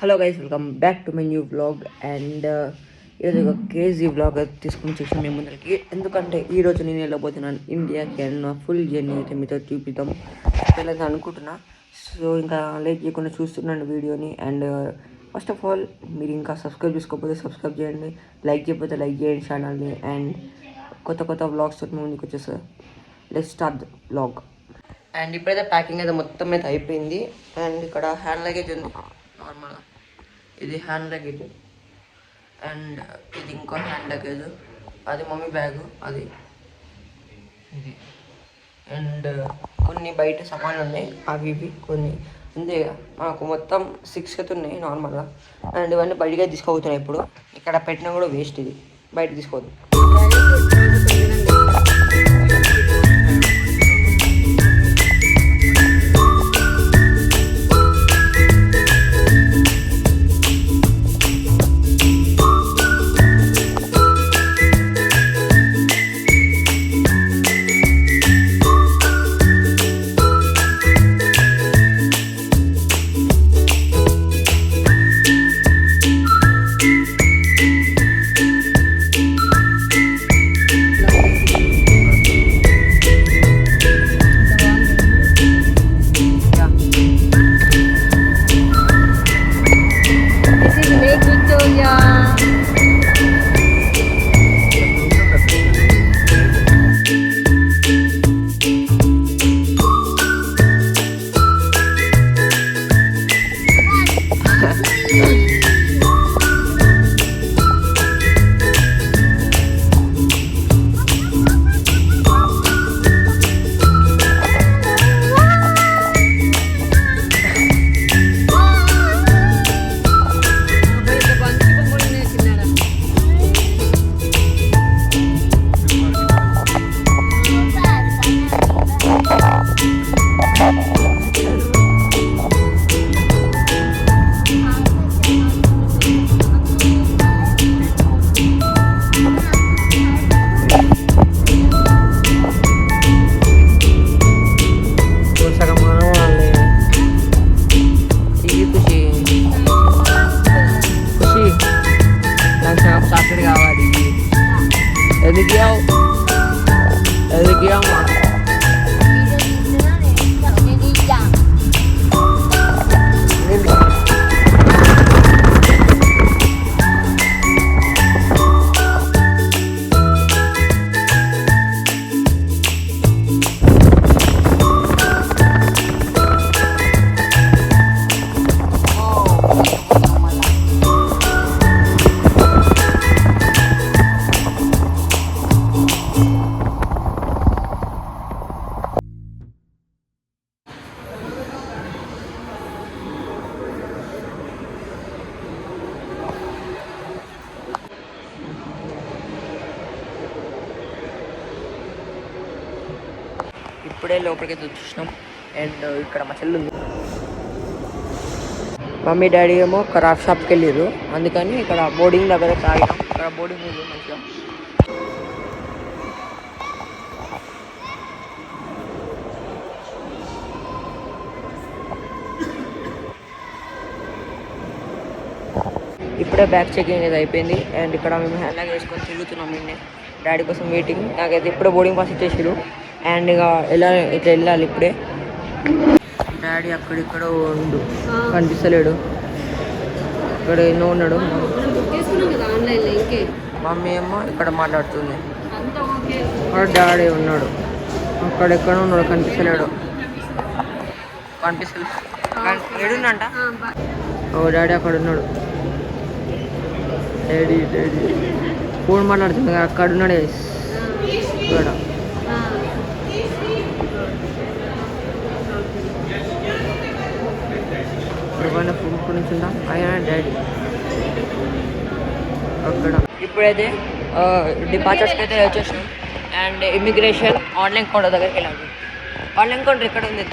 Hello guys, welcome back to my new vlog. And ఈరోజు ఒక crazy vlog తీసుకుని చేసాను మీ ముందరికి. ఎందుకంటే ఈరోజు నేను వెళ్ళబోతున్నాను ఇండియాకి. అండ్ నా ఫుల్ జర్నీ అయితే మీతో చూపిద్దాం వెళ్ళదని అనుకుంటున్నా. సో ఇంకా లేట్ చేయకుండా చూస్తున్నాను వీడియోని. అండ్ ఫస్ట్ ఆఫ్ ఆల్ మీరు ఇంకా సబ్స్క్రైబ్ చేసుకోకపోతే సబ్స్క్రైబ్ చేయండి, లైక్ చేయకపోతే లైక్ చేయండి ఛానల్ని. అండ్ కొత్త కొత్త వ్లాగ్స్ తోటి ముందుకు వచ్చేస్తారు. Let's start the vlog. And ఇప్పుడైతే ప్యాకింగ్ అయితే మొత్తం అయితే అయిపోయింది. అండ్ ఇక్కడ హ్యాండ్ లగేజ్ ఉంది నార్మల్గా, ఇది హ్యాండ్ లగేజ్. అండ్ ఇది ఇంకో హ్యాండ్ లగేజ్, అది మమ్మీ బ్యాగు, అది ఇది. అండ్ కొన్ని బయట సామాన్లు ఉన్నాయి, అవి ఇవి కొన్ని అంతే. మాకు మొత్తం 6 అయితే ఉన్నాయి నార్మల్గా. అండ్ ఇవన్నీ బయటగా తీసుకోబోతున్నాయి. ఇప్పుడు ఇక్కడ పెట్టినా కూడా వేస్ట్, ఇది బయట తీసుకోవద్దు. ఇప్పుడే లోపలికి చూసినాం. అండ్ ఇక్కడ మా చెల్లి ఉంది. మమ్మీ డాడీ ఏమో క్రాఫ్ట్ షాప్కి వెళ్ళారు, అందుకని ఇక్కడ బోర్డింగ్ దగ్గర తాగినాం. ఇక్కడ బోర్డింగ్ ఉంది మంచిగా. ఇప్పుడే బ్యాగ్ చెకింగ్ అయితే అయిపోయింది. అండ్ ఇక్కడ మేము హ్యాండ్ బ్యాగ్ వేసుకొని తిరుగుతున్నాం. నిన్నే డాడీ కోసం వెయిటింగ్. నాకైతే ఇప్పుడే బోర్డింగ్ పాస్ ఇచ్చేసారు. అండ్ ఇక ఇట్లా వెళ్ళాలి ఇప్పుడే. డాడీ అక్కడిక్కడ ఉండు, కనిపిస్తలేడు. ఇక్కడ ఎన్నో ఉన్నాడు. మమ్మీ ఏమో ఇక్కడ మాట్లాడుతుంది. అక్కడ డాడీ ఉన్నాడు, అక్కడెక్కడ ఉన్నాడు, కనిపిస్తలేడు. ఏడుందంట. ఓ డాడీ అక్కడ ఉన్నాడు. డాడీ ఫోన్ మాట్లాడుతుంది, అక్కడ ఉన్నాడు. ఇక్కడ ఫోన్ నుంచి ఉందా ఆయన డాడీ అక్కడ. ఇప్పుడైతే డిపార్చర్స్కి అయితే వచ్చేసినాం. అండ్ ఇమిగ్రేషన్ ఆన్లైన్ కౌంటర్ దగ్గరికి వెళ్ళాలి. ఆన్లైన్ కౌంటర్ ఎక్కడ ఉంది?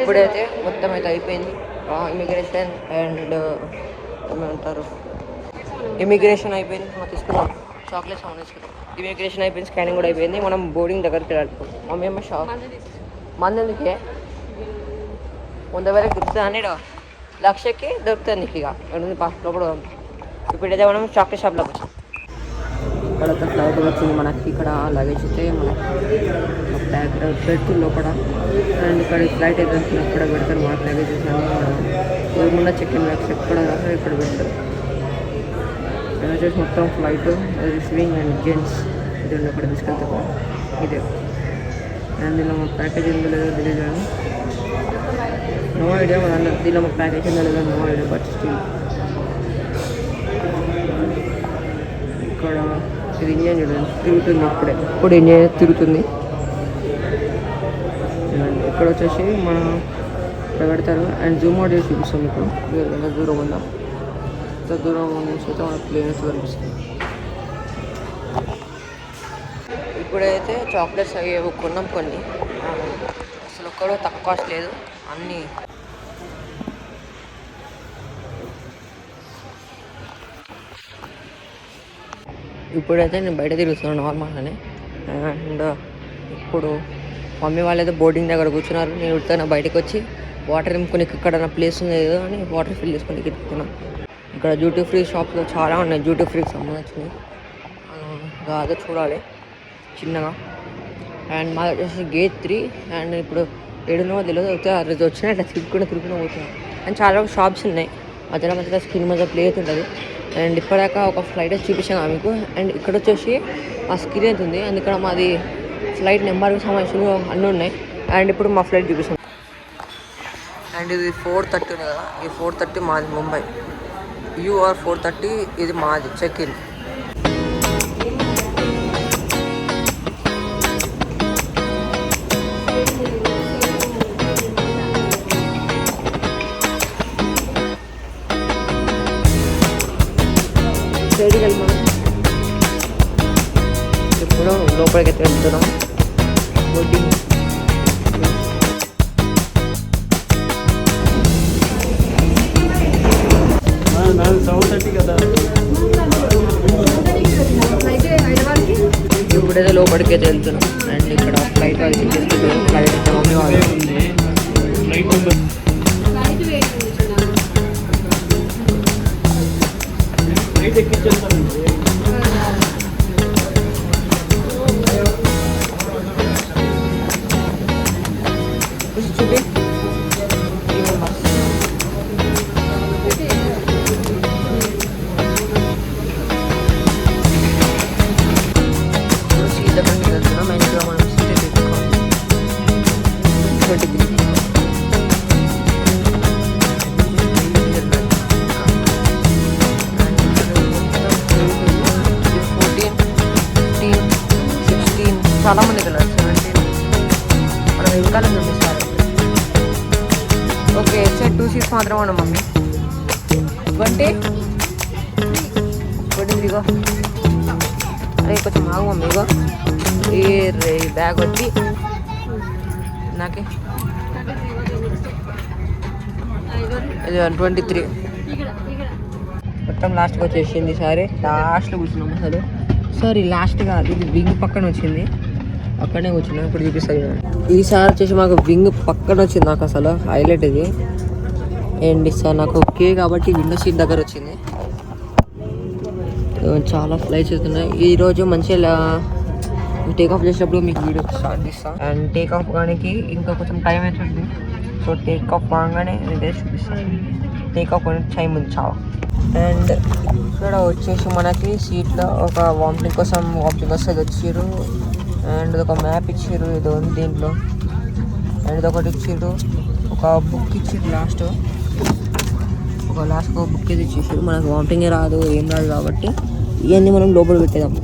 ఇప్పుడైతే మొత్తం అయితే అయిపోయింది ఇమిగ్రేషన్. అండ్ ఏమంటారు, ఇమిగ్రేషన్ అయిపోయింది. తీసుకున్నాం చాక్లెట్స్ అవును తీసుకున్నాం. ఇమిగ్రేషన్ అయిపోయింది, స్కానింగ్ కూడా అయిపోయింది. మనం బోర్డింగ్ దగ్గరికి వెళ్ళాలి. మమ్మీ ఏమో షాప్ మందుకే 100 వరకు దొరుకుతుంది అని లక్షకి దొరుకుతుంది నీకు. ఇక ఇక్కడ లోపల ఇప్పుడైతే మనం చాక్లెట్ షాప్లోకి వచ్చాం. ఇక్కడ ఫ్లైట్ వచ్చింది మనకి. ఇక్కడ లగేజ్ అయితే మనకి బ్యాగ్ పెడుతుంది లోపల. అండ్ ఇక్కడ ఫ్లైట్ అయితే ఇక్కడ పెడతారు మనకి లగేజెస్ అన్నీ. ఏమున్నా చెక్ ఇన్ బ్యాగ్స్ ఎక్కడ ఇక్కడ పెడతారు. ఇక్కడ వచ్చేసి మొత్తం ఫ్లైట్ రిసీవింగ్ అండ్ జెంట్స్ ఇది అక్కడ తీసుకెళ్తారు ఇదే. అండ్ దీనిలో మా ప్యాకేజ్ ఉందో లేదో తెలియదు కానీ నో ఐడియా. దీనిలో మా ప్యాకేజ్ ఉందో లేదో నో ఐడియా. బట్ స్టిల్ ఇక్కడ ఇది ఇండియన్ చూడండి తిరుగుతుంది. ఇప్పుడు ఇండియా తిరుగుతుంది. ఇక్కడ వచ్చేసి మనం ఇక్కడ పెడతారు. అండ్ జూమ్ అవుట్ చేసి చూపిస్తాం మీకు. ఎంత దూరం ఉందా, ఎంత దూరం నుంచి అయితే మనకు ప్లేన్స్ కనిపిస్తుంది. ఇప్పుడైతే చాక్లెట్స్ అవి కొన్నాం కొన్ని. అసలు ఒక్కడో తక్కువ కాస్ట్ లేదు అన్నీ. ఇప్పుడైతే నేను బయట తిరుగుతున్నాను నార్మల్గానే. అండ్ ఇప్పుడు మమ్మీ వాళ్ళైతే బోర్డింగ్ దగ్గర కూర్చున్నారు. నేను ఉడతాను బయటకు వచ్చి వాటర్ నింపుకొని ఇక్కడ నా ప్లేస్ ఉంది ఏదో అని వాటర్ ఫిల్ చేసుకొని ఎత్తుకున్నాం. ఇక్కడ డ్యూటీ ఫ్రీ షాప్లో చాలా ఉన్నాయి డ్యూటీ ఫ్రీకి సంబంధించినవి. అదే చూడాలి చిన్నగా. అండ్ మా వచ్చేసి గేట్ 3. అండ్ ఇప్పుడు 7 తెలియదు అయితే ఆ రోజు వచ్చినా ఇట్లా తిరుగుకుని పోతున్నాం. అండ్ చాలా షాప్స్ ఉన్నాయి. మధ్యలో స్క్రీన్ మధ్య ప్లే అవుతుంటుంది. అండ్ ఇప్పటిదాకా ఒక ఫ్లైట్ వచ్చి చూపించాను మీకు. అండ్ ఇక్కడ వచ్చేసి మా స్క్రీన్ అవుతుంది. అండ్ ఇక్కడ మాది ఫ్లైట్ నెంబర్కి సంబంధించిన అన్నీ ఉన్నాయి. అండ్ ఇప్పుడు మా ఫ్లైట్ చూపిస్తాం. అండ్ ఇది 4:30 ఉంది కదా. ఈ 4:30 మాది ముంబై. UR 4:30 ఇది మాది చెక్ ఇన్. ఇప్పుడు లోపలికి అయితే వెళ్తున్నాం. బోర్డింగ్ ఇప్పుడైతే లోపలికి అయితే వెళ్తున్నాం. అండ్ ఇక్కడ ఫ్లైట్ వాళ్ళు తీసుకుంటారు. ఫ్లైట్ అయితే మమ్మీ వాళ్ళు చాలా మంది కలర్ 17 మనం వెనకాల చూపిస్తారు. ఓకే సెట్ 2 సీట్స్ మాత్రమే ఉన్నాం మమ్మీ. 23 అరే కొంచెం ఆగు మమ్మీ. ఇగో ఈ బ్యాగ్ వచ్చి నాకే ఇది 23 మొత్తం లాస్ట్కి వచ్చేసింది. సరే లాస్ట్లో కూర్చున్నాం. అసలు సారీ లాస్ట్ కాదు, ఇది వింగ్ పక్కన వచ్చింది. అక్కడనే కూర్చున్నాం. ఇప్పుడు చూపిస్తాను. ఈసారి వచ్చేసి మాకు వింగ్ పక్కన వచ్చింది. నాకు అసలు హైలైట్ ఇది. అండ్ సార్ నాకు ఓకే కాబట్టి విండో సీట్ దగ్గర వచ్చింది. చాలా ఫ్లైట్స్ అవుతున్నాయి ఈరోజు. మంచిగా టేక్ ఆఫ్ చేసేటప్పుడు మీకు వీడియో స్టార్ట్ చేస్తాను. అండ్ టేక్ ఆఫ్ కానీ ఇంకా కొంచెం టైం అవుతుంది. సో టేక్ ఆఫ్ కాగానే నేను చూపిస్తాను. టేక్ ఆఫ్ కానీ టైం ఉంది చాలా. అండ్ ఇక్కడ వచ్చేసి మనకి సీట్లో ఒక వామిటింగ్ కోసం వామిటింగ్ వస్తుంది వచ్చారు. అండ్ ఒక మ్యాప్ ఇచ్చారు ఏదో ఉంది దీంట్లో. అండ్ ఇది ఒకటి ఇచ్చారు. ఒక బుక్ ఇచ్చారు లాస్ట్ ఒక బుక్ ఇది ఇచ్చేసారు. మనకు వామిటింగే రాదు ఏం రాదు కాబట్టి ఇవన్నీ మనం లోపల పెట్టేద్దాం.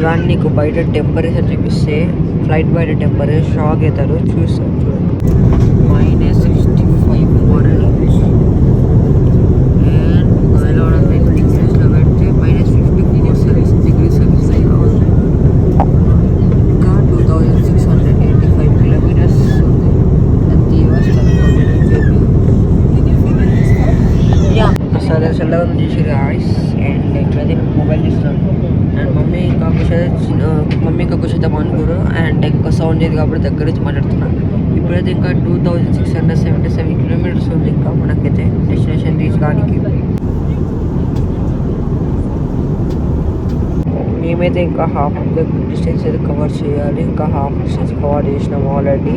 కానీ నీకు బయట టెంపరేచర్ చూపిస్తే ఫ్లైట్ బయట టెంపరేచర్ షాక్ అవుతారు. చూస్తాను చూడండి, -65 అండ్ ఒకవేళ డిగ్రీస్లో పెడితే -54 డిగ్రీస్ ఇంకా 2685 కిలోమీటర్స్ ఉంది. సరే చల్లగా చేసి గాయస్. అండ్ ఇప్పుడైతే మొబైల్ చూస్తాను. అండ్ మమ్మీ ఇంకా కూర్చొని అనుకోరు. అండ్ ఇంకా సౌండ్ చేయదు కాబట్టి దగ్గర నుంచి మాట్లాడుతున్నాను. ఇప్పుడైతే ఇంకా 2677 కిలోమీటర్స్ ఉంది ఇంకా మనకైతే డెస్టినేషన్ రీచ్ కానికి. మేమైతే ఇంకా హాఫ్ ద డిస్టెన్స్ అయితే కవర్ చేయాలి. ఇంకా హాఫ్ డిస్టెన్స్ కవర్ చేసినాము ఆల్రెడీ.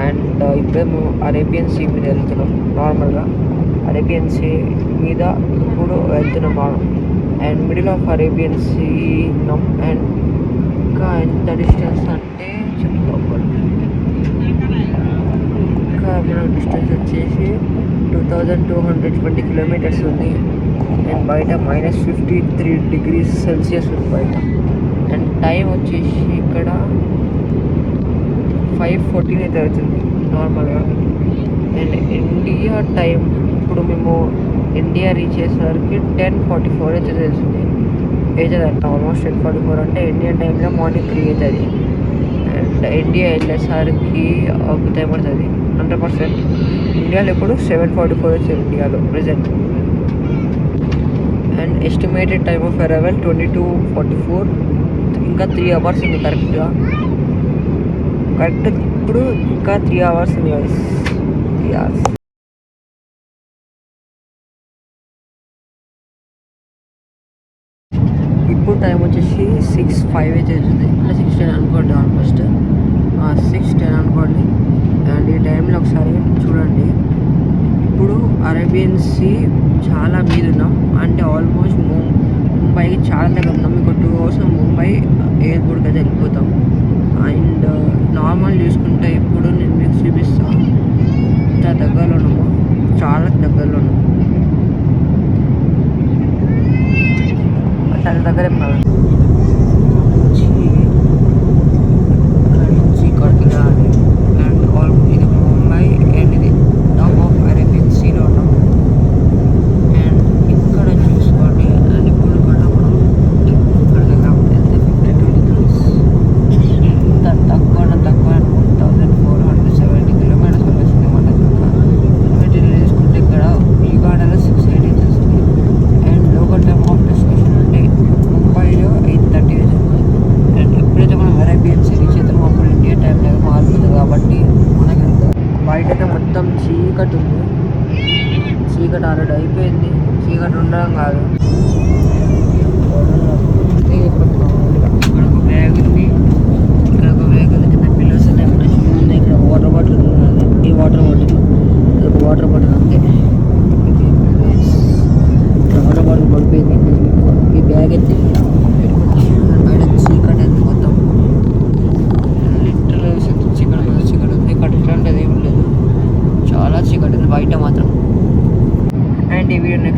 అండ్ ఇప్పుడే మేము అరేబియన్ సీ మీద వెళ్తున్నాం. నార్మల్గా అరేబియన్ సీ మీద ఇప్పుడు వెళ్తున్నాం. And middle of Arabian sea ఉన్నాం. అండ్ ఇంకా ఎంత డిస్టెన్స్ అంటే చెప్తాం, ఇంకా మన డిస్టెన్స్ వచ్చేసి 2220 కిలోమీటర్స్ ఉంది. అండ్ బయట -53 డిగ్రీస్ సెల్సియస్ ఉంది బయట. అండ్ టైం వచ్చేసి ఇక్కడ 5:14 అయితే అవుతుంది నార్మల్గా. అండ్ ఇండియా టైం ఇప్పుడు మేము ఇండియా రీచ్ అయ్యేసరికి 10:44 అయితే తెలుస్తుంది. అవుతుంది ఆల్మోస్ట్ 10:44 అంటే ఇండియన్ టైంలో మార్నింగ్ 3 అవుతుంది. అండ్ ఇండియా వెళ్ళేసరికి ఒక టైం పడుతుంది 100%. ఇండియాలో ఇప్పుడు 7:44 వచ్చేది ఇండియాలో present. And estimated time of arrival 22:44. ఇంకా 3 అవర్స్ ఉంది కరెక్ట్. ఇప్పుడు ఇంకా 3 అవర్స్ ఉంది. 3 అవర్స్. ఇప్పుడు టైం వచ్చేసి 6:05 అయితే అవుతుంది. అంటే 6:10 అనుకోండి, ఆల్మోస్ట్ 6:10 అనుకోండి. అండ్ ఈ టైంలో ఒకసారి చూడండి, ఇప్పుడు అరేబియన్ సీ చాలా మీద ఉన్నాం. అంటే ఆల్మోస్ట్ ముంబైకి చాలా దగ్గర ఉన్నాం. ఇంకో 2 అవర్స్ ముంబై ఎయిర్పోర్ట్కి అయితే వెళ్ళిపోతాం. అండ్ నార్మల్ చూసుకుంటే ఇప్పుడు నేను మీకు చూపిస్తాను ఎంత దగ్గరలో ఉన్నామో, చాలా దగ్గరలో ఉన్నాం. చాలా దగ్గర ఇక్కడికి రాలి. అండ్ ఇది ముంబై. అండ్ ఇది టాప్ ఆఫ్ అరేబియన్ సీలో ఉన్నాం. అండ్ ఇక్కడ చూసుకోండి. అండ్ ఇప్పుడు కూడా మనం ఇక్కడికి వెళ్దాం. 52 డిగ్రీస్ తక్కువ 1470 కిలోమీటర్స్ వచ్చింది మనకు. కిలోమీటర్లు తీసుకుంటే ఇక్కడ యుగాండాలో 680 వస్తుంది. And local time of destination అంటే ముంబైలో 8:30 అవుతుంది. అండ్ ఎప్పుడైతే మనం అరేబియన్ సీ రీచ్ అవుతామో అప్పుడు ఇండియా టైం లేదు మారుతుంది. కాబట్టి మనకి బయట అయితే మొత్తం చీకటి ఉంది. చీకటి ఆల్రెడీ అయిపోయింది. చీకటి ఉండడం కాదు. ఇక్కడ ఒక బ్యాగ్ ఉంది, ఇక్కడ ఒక బ్యాగ్ ఉంది, కింద పిల్లర్స్ ఉన్నాయి, ఇక్కడ వాటర్ బాటిల్ ఉంది. ఈ వాటర్ బాటిల్ ఇది ఒక వాటర్ బాటిల్ అంతే. వాటర్ బాటిల్ పడిపోయింది. ఈ బ్యాగ్ అయితే బయట చీకటి అయితే మొత్తం లిటరల్ చీకటి ఉంది. ఇక్కడ ఇట్లాంటిది ఏం లేదు, చాలా చీకటి ఉంది బయట మాత్రం. అండ్ ఈ వీడియోని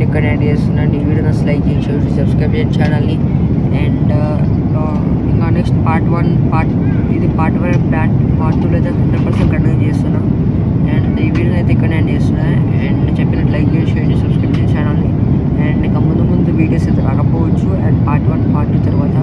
ఇక్కడ ఎండ్ చేస్తున్నాను. ఈ వీడియో నచ్చి లైక్ చేయండి, సబ్స్క్రైబ్ చేయండి ఛానల్ని. అండ్ ఇంకా నెక్స్ట్ పార్ట్ 1 పార్ట్ 2 అయితే 100% కంటిన్యూ చేస్తున్నాను. అండ్ ఈ వీడియోని అయితే ఇక్కడ ఎండ్ చేస్తున్నాను. అండ్ చెప్పినట్టు లైక్ చేయండి, సబ్స్క్రైబ్ చేయండి ఛానల్ని. అండ్ ఇంకా ముందు వీడియోస్ అయితే రాకపోవచ్చు. అండ్ పార్ట్ 1 పార్ట్ 2 తర్వాత